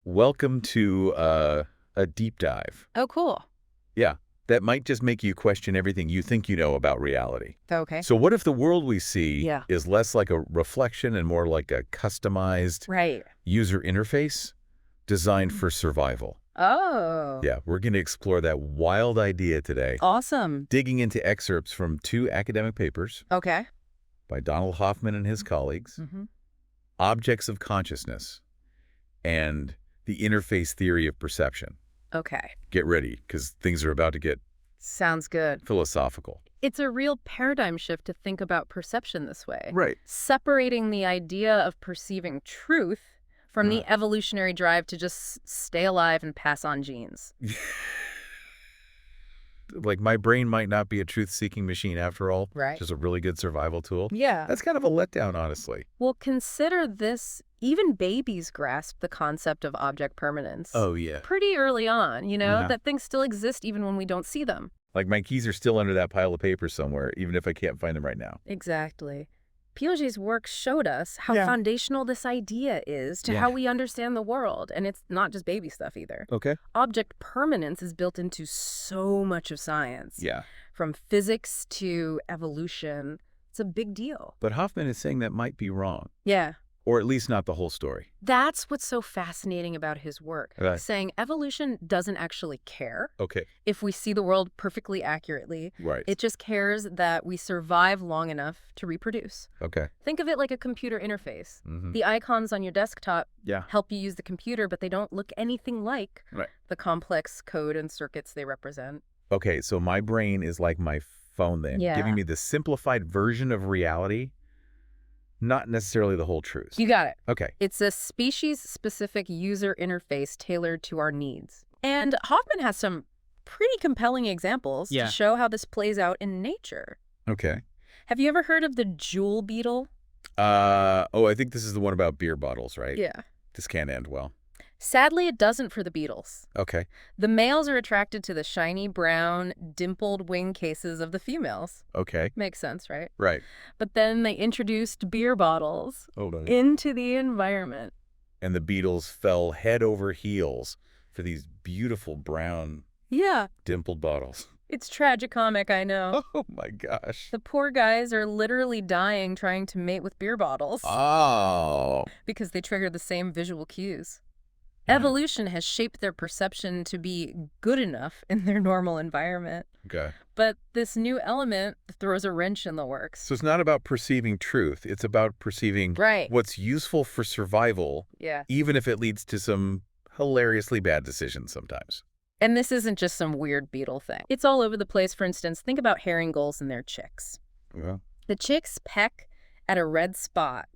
Welcome to a deep dive. Oh, cool. Yeah, that might just make you question everything you think you know about reality. Okay. So what if the world we see Yeah. is less like a reflection and more like a customized Right. user interface designed for survival? Oh, Yeah, we're going to explore that wild idea today, awesome. digging into excerpts from two academic papers Okay. by Donald Hoffman and his colleagues, Mm-hmm. Objects of Consciousness, and the Interface Theory of Perception. Okay. Get ready, because things are about to get Sounds good. philosophical. It's a real paradigm shift to think about perception this way. Right. Separating the idea of perceiving truth from the evolutionary drive to just stay alive and pass on genes. Like, my brain might not be a truth-seeking machine after all. Right. Just a really good survival tool. Yeah. That's kind of a letdown, honestly. Well, consider this. Even babies grasp the concept of object permanence. Oh, yeah. Pretty early on, Yeah. that things still exist even when we don't see them. Like, my keys are still under that pile of paper somewhere, even if I can't find them right now. Exactly. Piaget's work showed us how foundational this idea is to Yeah. how we understand the world, and it's not just baby stuff either. Okay. Object permanence is built into so much of science, Yeah. from physics to evolution. It's a big deal. But Hoffman is saying that might be wrong, Yeah. or at least not the whole story. That's what's so fascinating about his work, Right. saying evolution doesn't actually care Okay. if we see the world perfectly accurately. Right. It just cares that we survive long enough to reproduce. Okay. Think of it like a computer interface. Mm-hmm. The icons on your desktop Yeah. help you use the computer, but they don't look anything like Right. the complex code and circuits they represent. Okay, so my brain is like my phone then, Yeah. giving me the simplified version of reality, not necessarily the whole truth. You got it. Okay. It's a species-specific user interface tailored to our needs. And Hoffman has some pretty compelling examples to show how this plays out in nature. Okay. Have you ever heard of the jewel beetle? I think this is the one about beer bottles, right? Yeah. This can't end well. Sadly, it doesn't for the beetles. Okay. The males are attracted to the shiny brown, dimpled wing cases of the females. Okay. Makes sense, right? Right. But then they introduced beer bottles Hold on. into the environment. And the beetles fell head over heels for these beautiful brown Yeah, dimpled bottles. it's tragicomic, I know. Oh my gosh. The poor guys are literally dying trying to mate with beer bottles Oh. because they trigger the same visual cues. Yeah. Evolution has shaped their perception to be good enough in their normal environment. Okay. But this new element throws a wrench in the works. So it's not about perceiving truth. It's about perceiving Right. what's useful for survival, Yeah. even if it leads to some hilariously bad decisions sometimes. And this isn't just some weird beetle thing. It's all over the place. For instance, think about herring gulls and their chicks. Yeah. The chicks peck at a red spot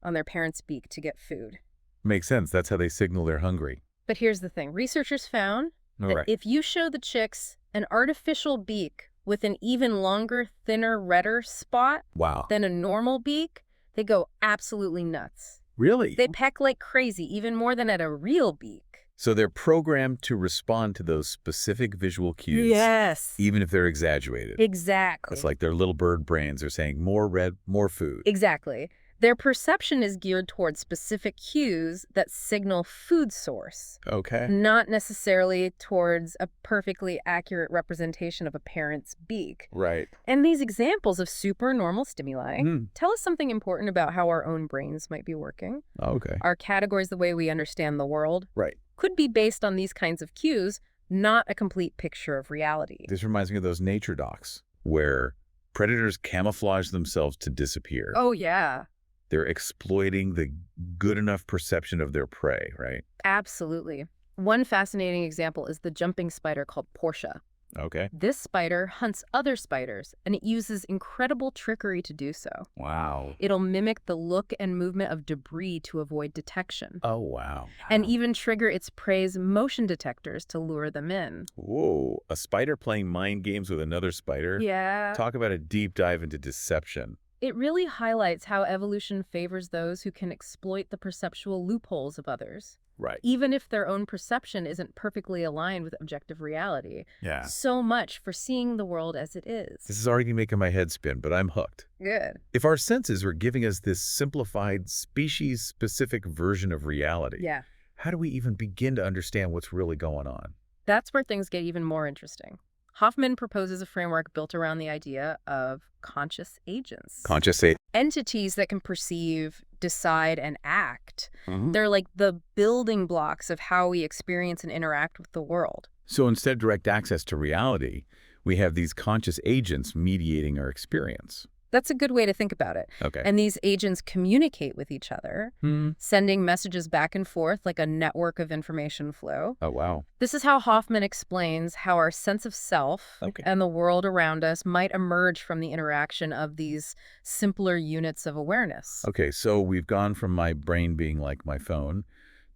on their parents' beak to get food. Makes sense. That's how they signal they're hungry. But here's the thing. Researchers found All that right. if you show the chicks an artificial beak with an even longer, thinner, redder spot Wow. than a normal beak, they go absolutely nuts. Really? They peck like crazy, even more than at a real beak. So they're programmed to respond to those specific visual cues, Yes. even if they're exaggerated. Exactly. It's like their little bird brains are saying, more red, more food. Exactly. Their perception is geared towards specific cues that signal food source, Okay. not necessarily towards a perfectly accurate representation of a parent's beak. Right. And these examples of supernormal stimuli Hmm. tell us something important about how our own brains might be working. Okay. Our categories, the way we understand the world, Right. could be based on these kinds of cues, not a complete picture of reality. This reminds me of those nature docs where predators camouflage themselves to disappear. Oh, yeah. They're exploiting the good enough perception of their prey, right? Absolutely. One fascinating example is the jumping spider called Portia. Okay. This spider hunts other spiders, and it uses incredible trickery to do so. Wow. It'll mimic the look and movement of debris to avoid detection, Oh, wow. and even trigger its prey's motion detectors to lure them in. Whoa. A spider playing mind games with another spider? Yeah. Talk about a deep dive into deception. It really highlights how evolution favors those who can exploit the perceptual loopholes of others, Right. even if their own perception isn't perfectly aligned with objective reality. Yeah. So much for seeing the world as it is. This is already making my head spin, but I'm hooked. Good. If our senses were giving us this simplified, species-specific version of reality, Yeah. how do we even begin to understand what's really going on? That's where things get even more interesting. Hoffman proposes a framework built around the idea of conscious agents. Conscious say. Entities that can perceive, decide, and act. Mm-hmm. They're like the building blocks of how we experience and interact with the world. So instead of direct access to reality, we have these conscious agents mediating our experience. That's a good way to think about it. Okay. And these agents communicate with each other, sending messages back and forth like a network of information flow. Oh, wow. This is how Hoffman explains how our sense of self and the world around us might emerge from the interaction of these simpler units of awareness. Okay, so we've gone from my brain being like my phone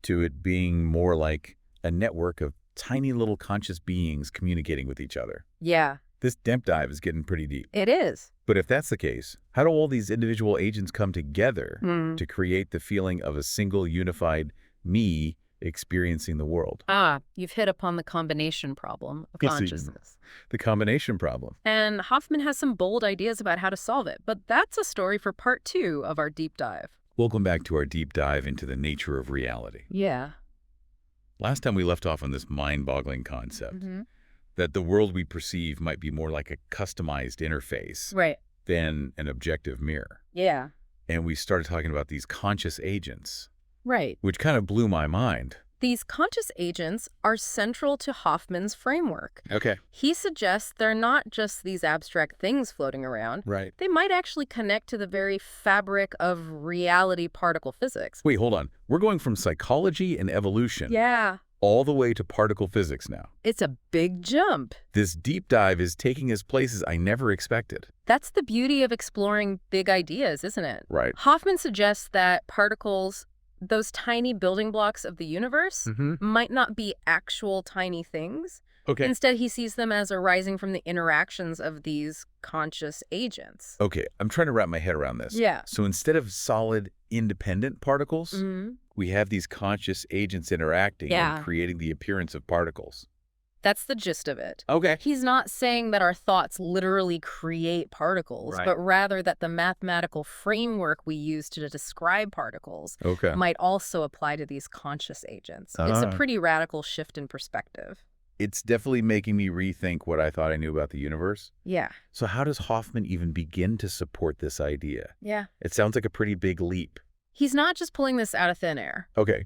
to it being more like a network of tiny little conscious beings communicating with each other. Yeah. This deep dive is getting pretty deep. It is. But if that's the case, how do all these individual agents come together to create the feeling of a single unified me experiencing the world? You've hit upon the combination problem of consciousness. The combination problem. And Hoffman has some bold ideas about how to solve it, but that's a story for part 2 of our deep dive. Welcome back to our deep dive into the nature of reality. Yeah. Last time we left off on this mind-boggling concept that the world we perceive might be more like a customized interface than an objective mirror. Yeah. And we started talking about these conscious agents. Right. Which kind of blew my mind. These conscious agents are central to Hoffman's framework. Okay. He suggests they're not just these abstract things floating around. Right. They might actually connect to the very fabric of reality particle physics. Wait, hold on. We're going from psychology and evolution all the way to particle physics now. It's a big jump. This deep dive is taking us places I never expected. That's the beauty of exploring big ideas, isn't it? Right. Hoffman suggests that particles, those tiny building blocks of the universe, might not be actual tiny things. Okay. Instead, he sees them as arising from the interactions of these conscious agents. Okay, I'm trying to wrap my head around this. Yeah. So instead of solid, independent particles, we have these conscious agents interacting and creating the appearance of particles. That's the gist of it. Okay. He's not saying that our thoughts literally create particles, but rather that the mathematical framework we use to describe particles might also apply to these conscious agents. It's a pretty radical shift in perspective. It's definitely making me rethink what I thought I knew about the universe. Yeah. So how does Hoffman even begin to support this idea? Yeah. It sounds like a pretty big leap. He's not just pulling this out of thin air. Okay.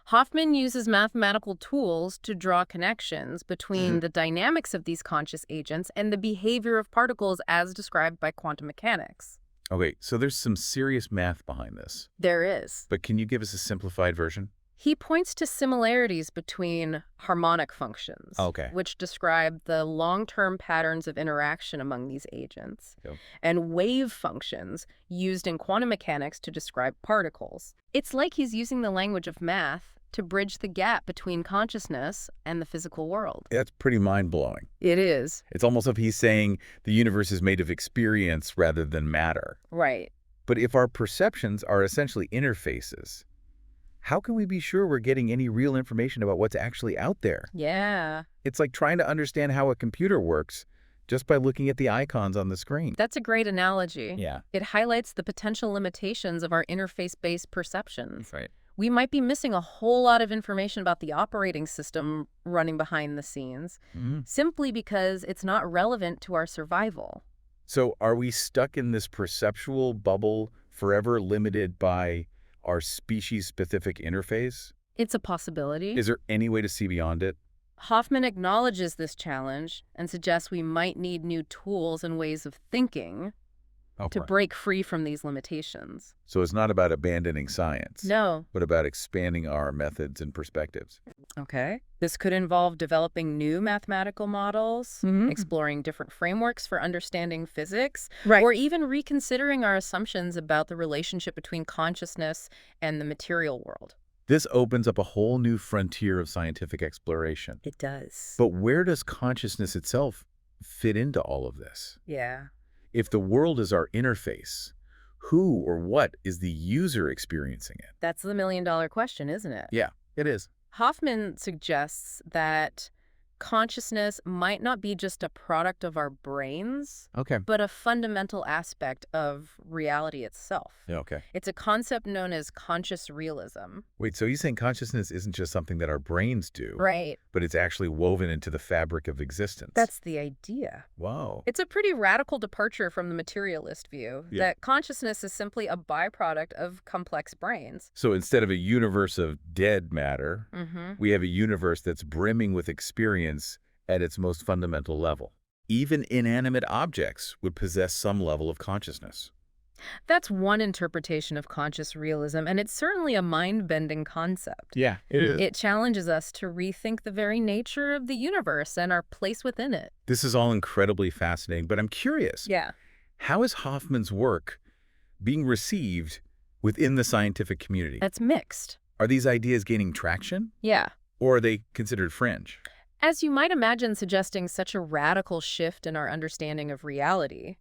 Hoffman uses mathematical tools to draw connections between the dynamics of these conscious agents and the behavior of particles as described by quantum mechanics. Okay, so there's some serious math behind this. There is. But can you give us a simplified version? He points to similarities between harmonic functions, which describe the long-term patterns of interaction among these agents, and wave functions used in quantum mechanics to describe particles. It's like he's using the language of math to bridge the gap between consciousness and the physical world. That's pretty mind-blowing. It is. It's almost as if he's saying the universe is made of experience rather than matter. Right. But if our perceptions are essentially interfaces, how can we be sure we're getting any real information about what's actually out there? Yeah. It's like trying to understand how a computer works just by looking at the icons on the screen. That's a great analogy. Yeah. It highlights the potential limitations of our interface-based perceptions. Right. We might be missing a whole lot of information about the operating system running behind the scenes, simply because it's not relevant to our survival. So are we stuck in this perceptual bubble forever limited by our species-specific interface? It's a possibility. Is there any way to see beyond it? Hoffman acknowledges this challenge and suggests we might need new tools and ways of thinking to break free from these limitations. So it's not about abandoning science. No. But about expanding our methods and perspectives. Okay. This could involve developing new mathematical models, exploring different frameworks for understanding physics, or even reconsidering our assumptions about the relationship between consciousness and the material world. This opens up a whole new frontier of scientific exploration. It does. But where does consciousness itself fit into all of this? Yeah. If the world is our interface, who or what is the user experiencing it? That's the million-dollar question, isn't it? Yeah, it is. Hoffman suggests that consciousness might not be just a product of our brains, Okay. but a fundamental aspect of reality itself. Yeah, okay. It's a concept known as conscious realism. Wait, so you're saying consciousness isn't just something that our brains do, Right. but it's actually woven into the fabric of existence? That's the idea. Wow. It's a pretty radical departure from the materialist view that consciousness is simply a byproduct of complex brains. So instead of a universe of dead matter, we have a universe that's brimming with experience at its most fundamental level. Even inanimate objects would possess some level of consciousness. That's one interpretation of conscious realism, and it's certainly a mind-bending concept. Yeah, it is. It challenges us to rethink the very nature of the universe and our place within it. This is all incredibly fascinating, but I'm curious. Yeah. How is Hoffman's work being received within the scientific community? That's mixed. Are these ideas gaining traction? Yeah. Or are they considered fringe? As you might imagine, suggesting such a radical shift in our understanding of reality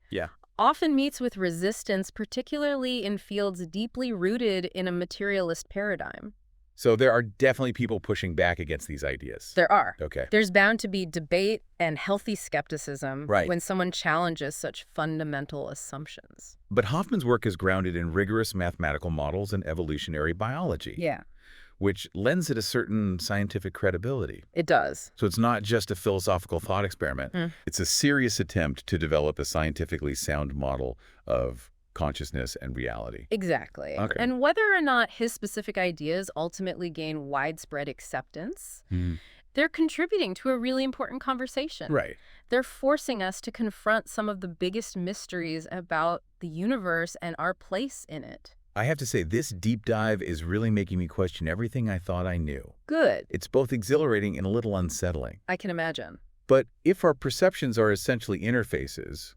often meets with resistance, particularly in fields deeply rooted in a materialist paradigm. So there are definitely people pushing back against these ideas. There are. Okay. There's bound to be debate and healthy skepticism Right. when someone challenges such fundamental assumptions. But Hoffman's work is grounded in rigorous mathematical models and evolutionary biology. Yeah. Which lends it a certain scientific credibility. It does. So it's not just a philosophical thought experiment. It's a serious attempt to develop a scientifically sound model of consciousness and reality. Exactly. Okay. And whether or not his specific ideas ultimately gain widespread acceptance, they're contributing to a really important conversation. Right. They're forcing us to confront some of the biggest mysteries about the universe and our place in it. I have to say, this deep dive is really making me question everything I thought I knew. Good. It's both exhilarating and a little unsettling. I can imagine. But if our perceptions are essentially interfaces,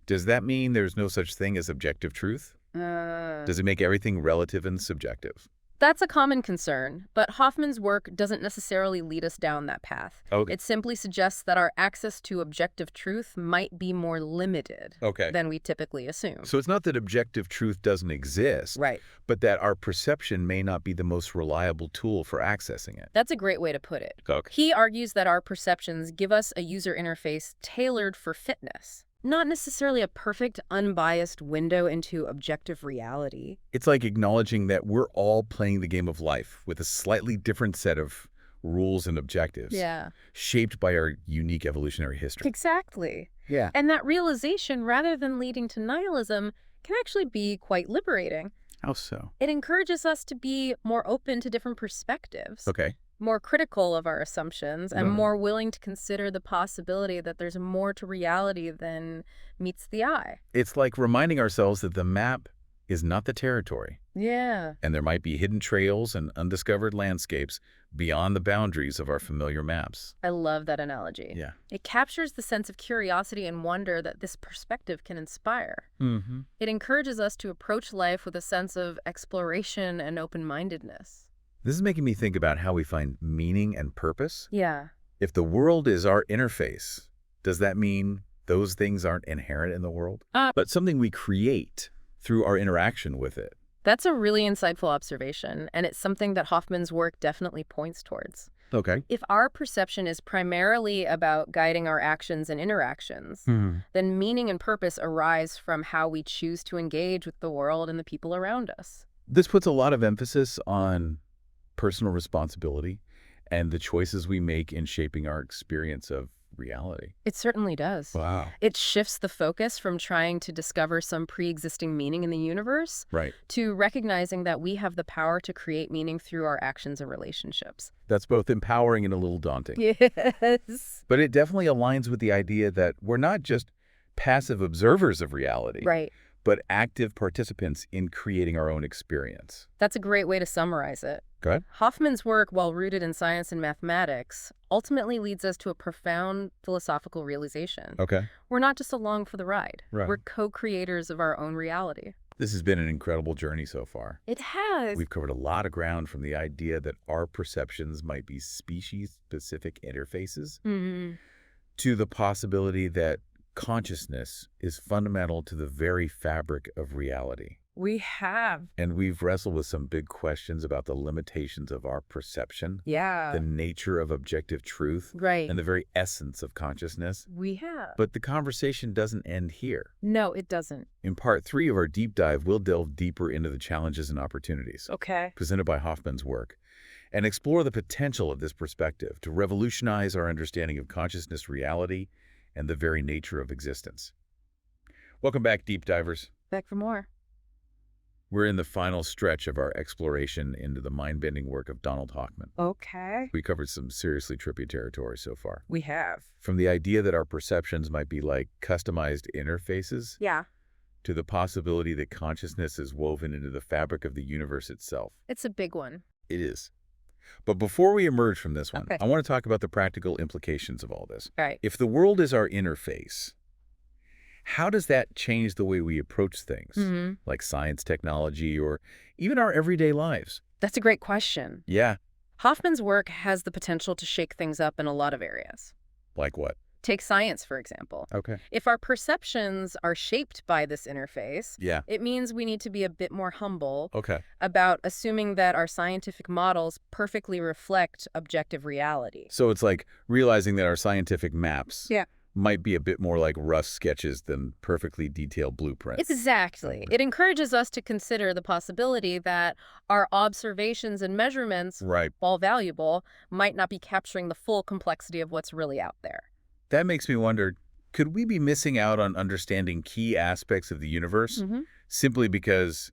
does that mean there's no such thing as objective truth? Does it make everything relative and subjective? That's a common concern, but Hoffman's work doesn't necessarily lead us down that path. Okay. It simply suggests that our access to objective truth might be more limited than we typically assume. So it's not that objective truth doesn't exist, Right. but that our perception may not be the most reliable tool for accessing it. That's a great way to put it. Okay. He argues that our perceptions give us a user interface tailored for fitness, not necessarily a perfect, unbiased window into objective reality. It's like acknowledging that we're all playing the game of life with a slightly different set of rules and objectives. Yeah. Shaped by our unique evolutionary history. Exactly. Yeah. And that realization, rather than leading to nihilism, can actually be quite liberating. How so? It encourages us to be more open to different perspectives. Okay. More critical of our assumptions, and more willing to consider the possibility that there's more to reality than meets the eye. It's like reminding ourselves that the map is not the territory. Yeah. And there might be hidden trails and undiscovered landscapes beyond the boundaries of our familiar maps. I love that analogy. Yeah. It captures the sense of curiosity and wonder that this perspective can inspire. It encourages us to approach life with a sense of exploration and open-mindedness. This is making me think about how we find meaning and purpose. Yeah. If the world is our interface, does that mean those things aren't inherent in the world, but something we create through our interaction with it? That's a really insightful observation, and it's something that Hoffman's work definitely points towards. Okay. If our perception is primarily about guiding our actions and interactions, then meaning and purpose arise from how we choose to engage with the world and the people around us. This puts a lot of emphasis on personal responsibility and the choices we make in shaping our experience of reality. It certainly does. Wow. It shifts the focus from trying to discover some pre-existing meaning in the universe to recognizing that we have the power to create meaning through our actions and relationships. That's both empowering and a little daunting. Yes. But it definitely aligns with the idea that we're not just passive observers of reality, but active participants in creating our own experience. That's a great way to summarize it. Go ahead. Hoffman's work, while rooted in science and mathematics, ultimately leads us to a profound philosophical realization. Okay. We're not just along for the ride. Right. We're co-creators of our own reality. This has been an incredible journey so far. It has. We've covered a lot of ground, from the idea that our perceptions might be species-specific interfaces to the possibility that consciousness is fundamental to the very fabric of reality. We have. And we've wrestled with some big questions about the limitations of our perception, Yeah. the nature of objective truth, Right. and the very essence of consciousness. We have. But the conversation doesn't end here. No, it doesn't. In part 3 of our deep dive, we'll delve deeper into the challenges and opportunities presented by Hoffman's work and explore the potential of this perspective to revolutionize our understanding of consciousness, reality, and the very nature of existence. Welcome back, deep divers. Back for more. We're in the final stretch of our exploration into the mind-bending work of Donald Hoffman. Okay. We covered some seriously trippy territory so far. We have. From the idea that our perceptions might be like customized interfaces, to the possibility that consciousness is woven into the fabric of the universe itself. It's a big one. It is. But before we emerge from this one, I want to talk about the practical implications of all this. Right. If the world is our interface, how does that change the way we approach things, like science, technology, or even our everyday lives? That's a great question. Yeah. Hoffman's work has the potential to shake things up in a lot of areas. Like what? Take science, for example. Okay. If our perceptions are shaped by this interface, Yeah. it means we need to be a bit more humble Okay. about assuming that our scientific models perfectly reflect objective reality. So it's like realizing that our scientific maps Yeah. might be a bit more like rough sketches than perfectly detailed blueprints. Exactly. It encourages us to consider the possibility that our observations and measurements, while valuable, might not be capturing the full complexity of what's really out there. That makes me wonder, could we be missing out on understanding key aspects of the universe simply because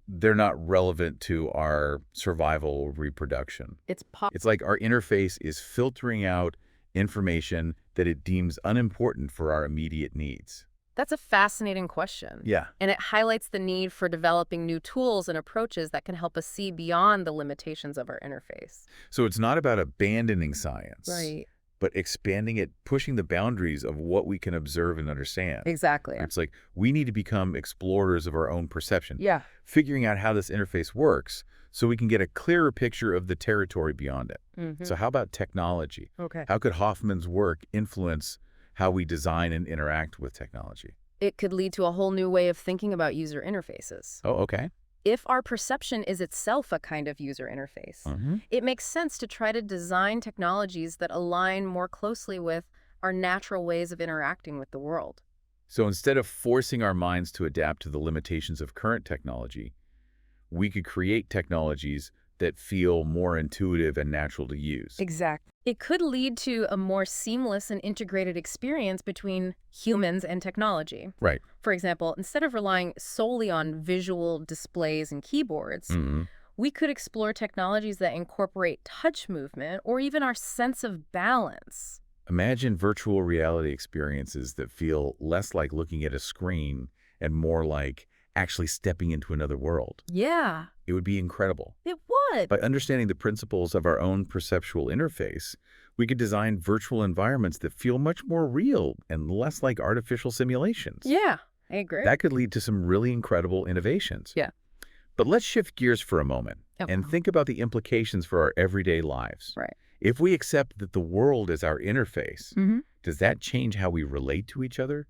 they're not relevant to our survival or reproduction? It's like our interface is filtering out information that it deems unimportant for our immediate needs. That's a fascinating question. Yeah. And it highlights the need for developing new tools and approaches that can help us see beyond the limitations of our interface. So it's not about abandoning science, Right. but expanding it, pushing the boundaries of what we can observe and understand. Exactly. It's like we need to become explorers of our own perception, Yeah. figuring out how this interface works so we can get a clearer picture of the territory beyond it. So how about technology? Okay. How could Hoffman's work influence how we design and interact with technology? It could lead to a whole new way of thinking about user interfaces. Oh, okay. If our perception is itself a kind of user interface, it makes sense to try to design technologies that align more closely with our natural ways of interacting with the world. So instead of forcing our minds to adapt to the limitations of current technology, we could create technologies that feel more intuitive and natural to use. Exactly. It could lead to a more seamless and integrated experience between humans and technology. Right. For example, instead of relying solely on visual displays and keyboards, we could explore technologies that incorporate touch movement or even our sense of balance. Imagine virtual reality experiences that feel less like looking at a screen and more like actually stepping into another world. Yeah. It would be incredible. It would. By understanding the principles of our own perceptual interface, we could design virtual environments that feel much more real and less like artificial simulations. Yeah, I agree. That could lead to some really incredible innovations. Yeah. But let's shift gears for a moment and think about the implications for our everyday lives. Right. If we accept that the world is our interface, does that change how we relate to each other,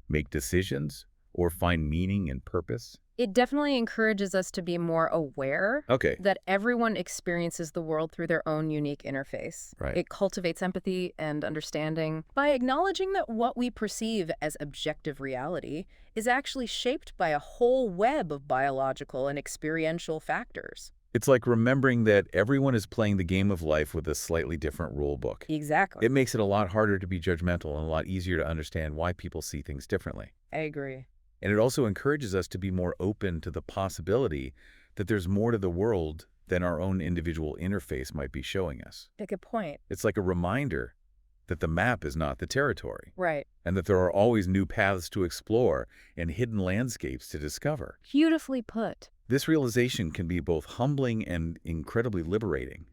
make decisions, or find meaning and purpose? It definitely encourages us to be more aware that everyone experiences the world through their own unique interface. Right. It cultivates empathy and understanding by acknowledging that what we perceive as objective reality is actually shaped by a whole web of biological and experiential factors. It's like remembering that everyone is playing the game of life with a slightly different rule book. Exactly. It makes it a lot harder to be judgmental and a lot easier to understand why people see things differently. I agree. And it also encourages us to be more open to the possibility that there's more to the world than our own individual interface might be showing us. Good point. It's like a reminder that the map is not the territory. Right. And that there are always new paths to explore and hidden landscapes to discover. Beautifully put. This realization can be both humbling and incredibly liberating.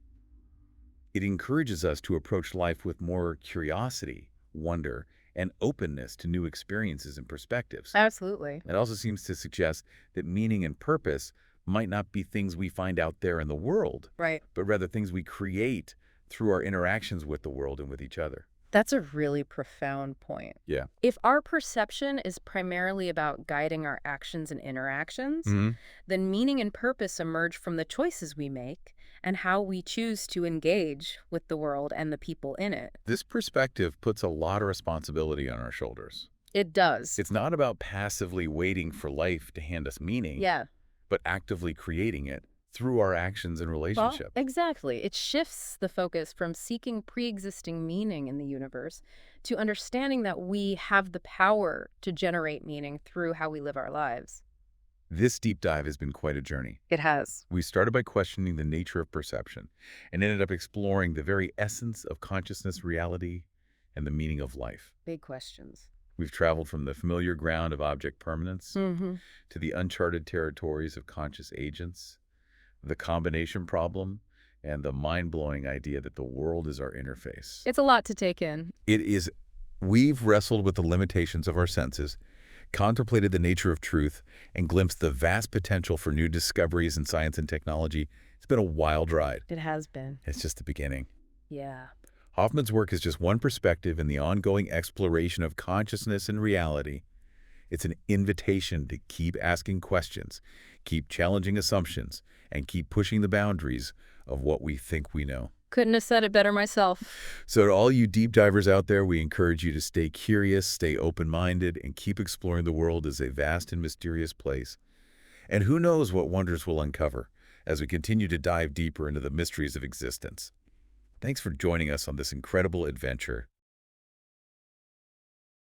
It encourages us to approach life with more curiosity, wonder, and openness to new experiences and perspectives. Absolutely. It also seems to suggest that meaning and purpose might not be things we find out there in the world, Right. but rather things we create through our interactions with the world and with each other. That's a really profound point. Yeah. If our perception is primarily about guiding our actions and interactions, then meaning and purpose emerge from the choices we make and how we choose to engage with the world and the people in it. This perspective puts a lot of responsibility on our shoulders. It does. It's not about passively waiting for life to hand us meaning, Yeah. but actively creating it through our actions and Well, relationship. exactly. It shifts the focus from seeking pre-existing meaning in the universe to understanding that we have the power to generate meaning through how we live our lives. This deep dive has been quite a journey. It has. We started by questioning the nature of perception and ended up exploring the very essence of consciousness, reality, and the meaning of life. Big questions. We've traveled from the familiar ground of object permanence Mm-hmm. to the uncharted territories of conscious agents, the combination problem, and the mind-blowing idea that the world is our interface. It's a lot to take in. It is. We've wrestled with the limitations of our senses, contemplated the nature of truth, and glimpsed the vast potential for new discoveries in science and technology. It's been a wild ride. It has been. It's just the beginning. Yeah. Hoffman's work is just one perspective in the ongoing exploration of consciousness and reality. It's an invitation to keep asking questions, keep challenging assumptions, and keep pushing the boundaries of what we think we know. Couldn't have said it better myself. So to all you deep divers out there, we encourage you to stay curious, stay open-minded, and keep exploring the world as a vast and mysterious place. And who knows what wonders we'll uncover as we continue to dive deeper into the mysteries of existence. Thanks for joining us on this incredible adventure.